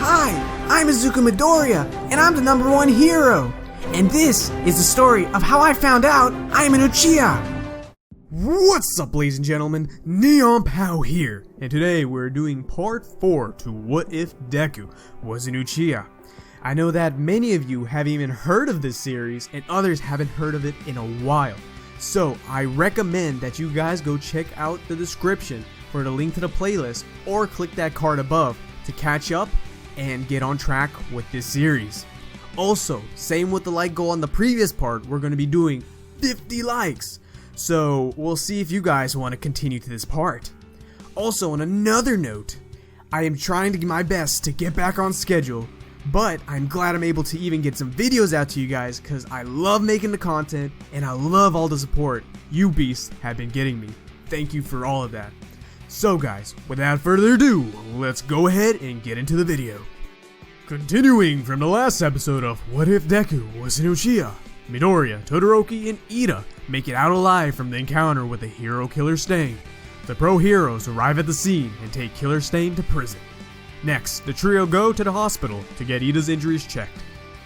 Hi, I'm Izuku Midoriya, and I'm the #1 hero. And this is the story of how I found out I'm an Uchiha. What's up, ladies and gentlemen? Neon Pow here, and today we're doing part 4 to What If Deku Was an Uchiha. I know that many of you haven't even heard of this series, and others haven't heard of it in a while. So I recommend that you guys go check out the description for the link to the playlist, or click that card above to catch up and get on track with this series. Also, same with the like goal on the previous part, we're going to be doing 50 likes. So we'll see if you guys want to continue to this part. Also, on another note, I am trying to do my best to get back on schedule, but I'm glad I'm able to even get some videos out to you guys because I love making the content and I love all the support you beasts have been getting me. Thank you for all of that. So guys, without further ado, let's go ahead and get into the video. Continuing from the last episode of What If Deku Was an Uchiha, Midoriya, Todoroki, and Ida make it out alive from the encounter with the hero Killer Stain. The pro heroes arrive at the scene and take Killer Stain to prison. Next, the trio go to the hospital to get Ida's injuries checked.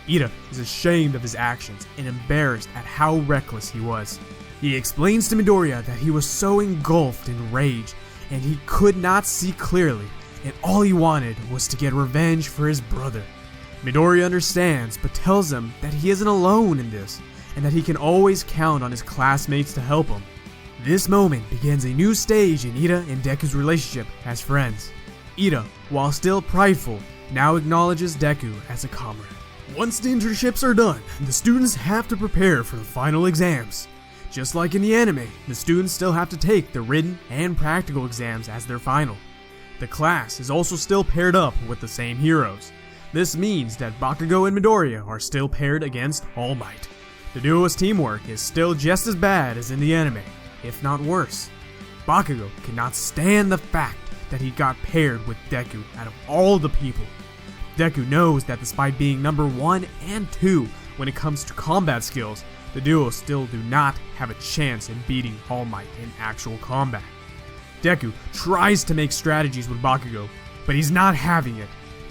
Ida is ashamed of his actions and embarrassed at how reckless he was. He explains to Midoriya that he was so engulfed in rage and he could not see clearly, and all he wanted was to get revenge for his brother. Midoriya understands, but tells him that he isn't alone in this, and that he can always count on his classmates to help him. This moment begins a new stage in Ida and Deku's relationship as friends. Ida, while still prideful, now acknowledges Deku as a comrade. Once the internships are done, the students have to prepare for the final exams. Just like in the anime, the students still have to take the written and practical exams as their final. The class is also still paired up with the same heroes. This means that Bakugo and Midoriya are still paired against All Might. The duo's teamwork is still just as bad as in the anime, if not worse. Bakugo cannot stand the fact that he got paired with Deku out of all the people. Deku knows that despite being #1 and 2 when it comes to combat skills, the duo still do not have a chance in beating All Might in actual combat. Deku tries to make strategies with Bakugo, but he's not having it.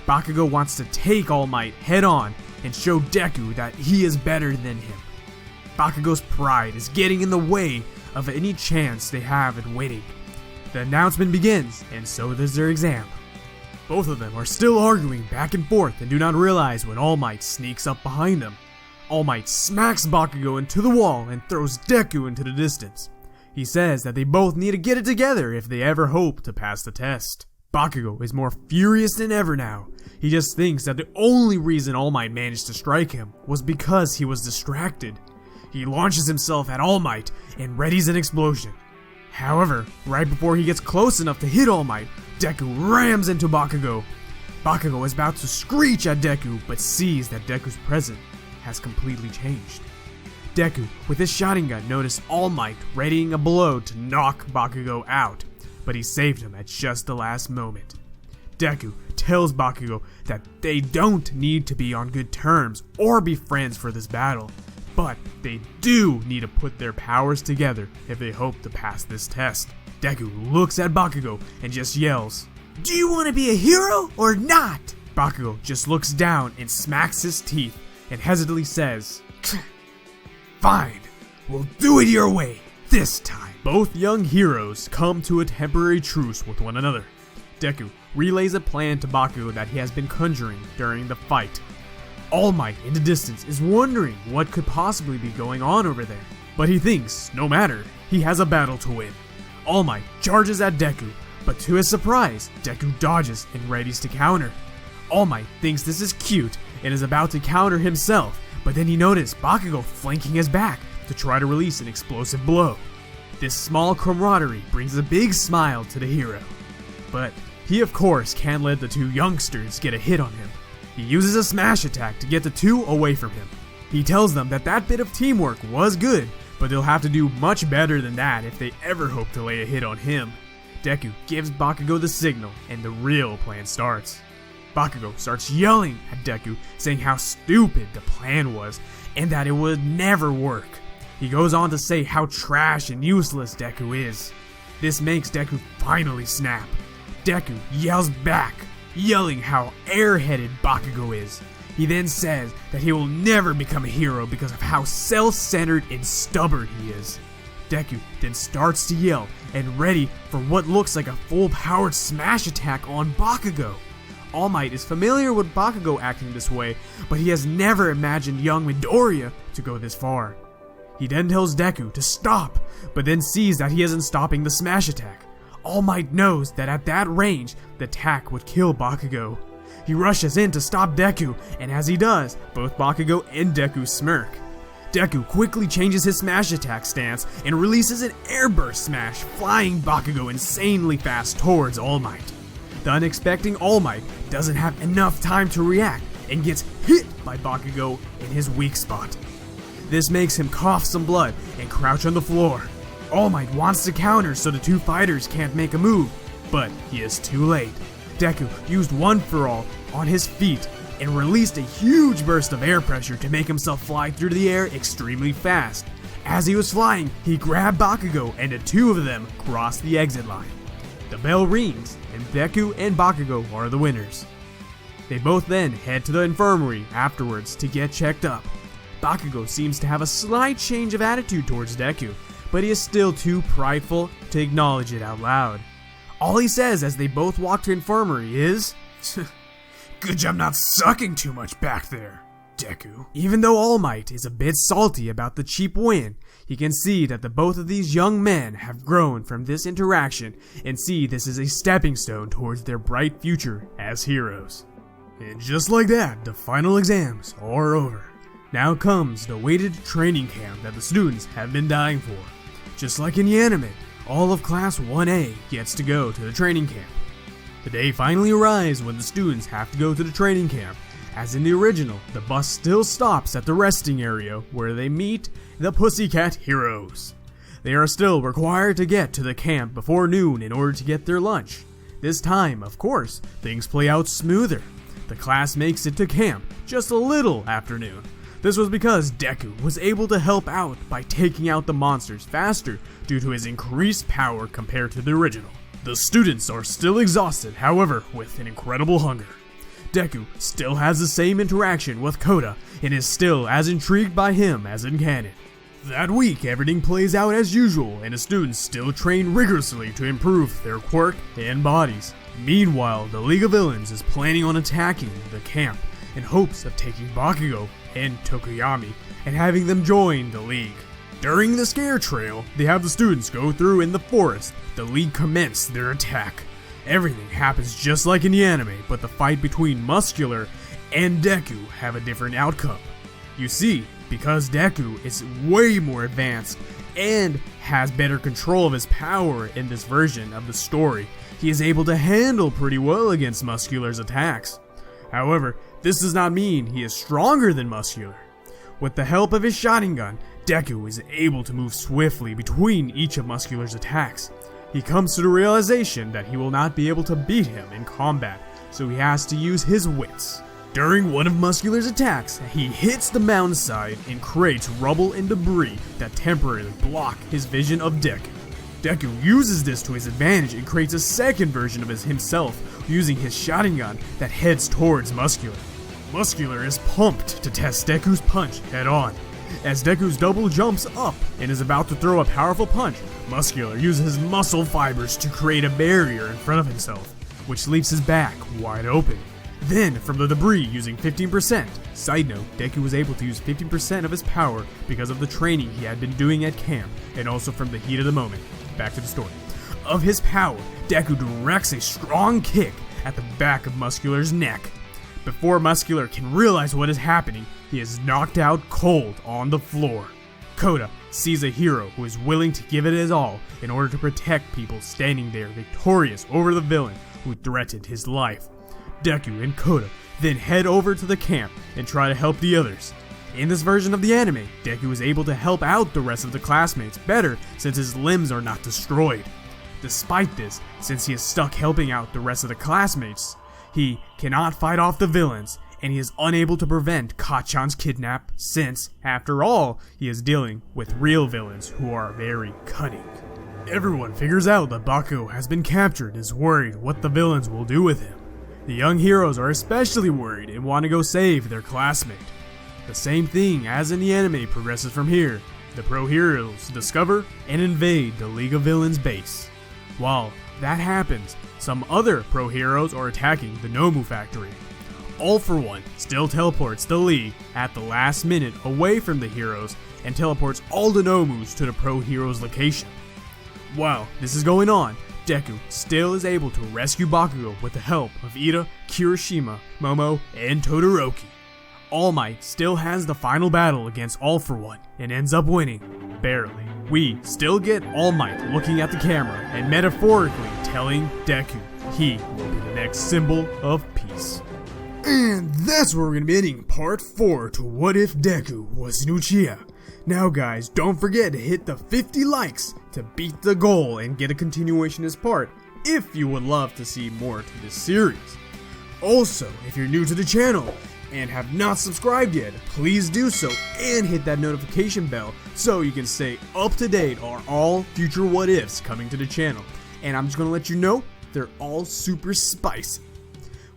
Bakugo wants to take All Might head on and show Deku that he is better than him. Bakugo's pride is getting in the way of any chance they have at winning. The announcement begins, and so does their exam. Both of them are still arguing back and forth and do not realize when All Might sneaks up behind them. All Might smacks Bakugo into the wall and throws Deku into the distance. He says that they both need to get it together if they ever hope to pass the test. Bakugo is more furious than ever now. He just thinks that the only reason All Might managed to strike him was because he was distracted. He launches himself at All Might and readies an explosion. However, right before he gets close enough to hit All Might, Deku rams into Bakugo. Bakugo is about to screech at Deku, but sees that Deku's presence has completely changed. Deku, with his Sharingan, noticed All Might readying a blow to knock Bakugo out, but he saved him at just the last moment. Deku tells Bakugo that they don't need to be on good terms or be friends for this battle, but they do need to put their powers together if they hope to pass this test. Deku looks at Bakugo and just yells, Do you want to be a hero or not? Bakugo just looks down and smacks his teeth and hesitantly says, Fine, we'll do it your way, this time. Both young heroes come to a temporary truce with one another. Deku relays a plan to Bakugo that he has been conjuring during the fight. All Might in the distance is wondering what could possibly be going on over there, but he thinks, no matter, he has a battle to win. All Might charges at Deku, but to his surprise, Deku dodges and readies to counter. All Might thinks this is cute and is about to counter himself, but then he noticed Bakugo flanking his back to try to release an explosive blow. This small camaraderie brings a big smile to the hero, but he of course can't let the two youngsters get a hit on him. He uses a smash attack to get the two away from him. He tells them that that bit of teamwork was good, but they'll have to do much better than that if they ever hope to lay a hit on him. Deku gives Bakugo the signal, and the real plan starts. Bakugo starts yelling at Deku, saying how stupid the plan was, and that it would never work. He goes on to say how trash and useless Deku is. This makes Deku finally snap. Deku yells back, yelling how airheaded Bakugo is. He then says that he will never become a hero because of how self-centered and stubborn he is. Deku then starts to yell and ready for what looks like a full-powered smash attack on Bakugo. All Might is familiar with Bakugo acting this way, but he has never imagined young Midoriya to go this far. He then tells Deku to stop, but then sees that he isn't stopping the smash attack. All Might knows that at that range, the attack would kill Bakugo. He rushes in to stop Deku, and as he does, both Bakugo and Deku smirk. Deku quickly changes his smash attack stance and releases an airburst smash, flying Bakugo insanely fast towards All Might. The unexpected All Might doesn't have enough time to react and gets hit by Bakugo in his weak spot. This makes him cough some blood and crouch on the floor. All Might wants to counter so the two fighters can't make a move, but he is too late. Deku used One For All on his feet and released a huge burst of air pressure to make himself fly through the air extremely fast. As he was flying, he grabbed Bakugo and the two of them crossed the exit line. The bell rings and Deku and Bakugo are the winners. They both then head to the infirmary afterwards to get checked up. Bakugo seems to have a slight change of attitude towards Deku, but he is still too prideful to acknowledge it out loud. All he says as they both walk to infirmary is, "Good job not sucking too much back there, Deku." Even though All Might is a bit salty about the cheap win, he can see that the both of these young men have grown from this interaction and see this as a stepping stone towards their bright future as heroes. And just like that, the final exams are over. Now comes the awaited training camp that the students have been dying for. Just like in the anime, all of Class 1A gets to go to the training camp. The day finally arrives when the students have to go to the training camp. As in the original, the bus still stops at the resting area where they meet the Pussycat Heroes. They are still required to get to the camp before noon in order to get their lunch. This time, of course, things play out smoother. The class makes it to camp just a little after noon. This was because Deku was able to help out by taking out the monsters faster due to his increased power compared to the original. The students are still exhausted, however, with an incredible hunger. Deku still has the same interaction with Koda and is still as intrigued by him as in canon. That week, everything plays out as usual and the students still train rigorously to improve their quirk and bodies. Meanwhile, the League of Villains is planning on attacking the camp in hopes of taking Bakugo and Tokoyami and having them join the League. During the scare trail, they have the students go through in the forest. The League commence their attack. Everything happens just like in the anime, but the fight between Muscular and Deku have a different outcome. You see, because Deku is way more advanced and has better control of his power in this version of the story, he is able to handle pretty well against Muscular's attacks. However, this does not mean he is stronger than Muscular. With the help of his Sharingan, Deku is able to move swiftly between each of Muscular's attacks. He comes to the realization that he will not be able to beat him in combat, so he has to use his wits. During one of Muscular's attacks, he hits the mountainside and creates rubble and debris that temporarily block his vision of Deku. Deku uses this to his advantage and creates a second version of himself using his Sharingan that heads towards Muscular. Muscular is pumped to test Deku's punch head on. As Deku's double jumps up and is about to throw a powerful punch, Muscular uses his muscle fibers to create a barrier in front of himself, which leaves his back wide open. Then, from the debris using 15%, side note, Deku was able to use 15% of his power because of the training he had been doing at camp, and also from the heat of the moment. Back to the story. Of his power, Deku directs a strong kick at the back of Muscular's neck. Before Muscular can realize what is happening, he is knocked out cold on the floor. Koda sees a hero who is willing to give it his all in order to protect people standing there victorious over the villain who threatened his life. Deku and Koda then head over to the camp and try to help the others. In this version of the anime, Deku is able to help out the rest of the classmates better since his limbs are not destroyed. Despite this, since he is stuck helping out the rest of the classmates, he cannot fight off the villains, and he is unable to prevent Kacchan's kidnap since, after all, he is dealing with real villains who are very cunning. Everyone figures out that Bakugo has been captured and is worried what the villains will do with him. The young heroes are especially worried and want to go save their classmate. The same thing as in the anime progresses from here. The pro heroes discover and invade the League of Villains base. While that happens, some other pro heroes are attacking the Nomu factory. All for One still teleports the League at the last minute away from the heroes and teleports all the Nomus to the pro heroes location. While this is going on, Deku still is able to rescue Bakugo with the help of Ida, Kirishima, Momo, and Todoroki. All Might still has the final battle against All for One and ends up winning, barely. We still get All Might looking at the camera and metaphorically telling Deku he will be the next symbol of peace. And that's where we're going to be ending part 4 to What If Deku Was an Uchiha. Now guys, don't forget to hit the 50 likes to beat the goal and get a continuation of this part if you would love to see more to this series. Also, if you're new to the channel and have not subscribed yet, please do so and hit that notification bell so you can stay up to date on all future what ifs coming to the channel. And I'm just going to let you know, they're all super spicy.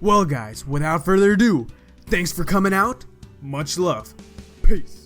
Well guys, without further ado, thanks for coming out, much love, peace.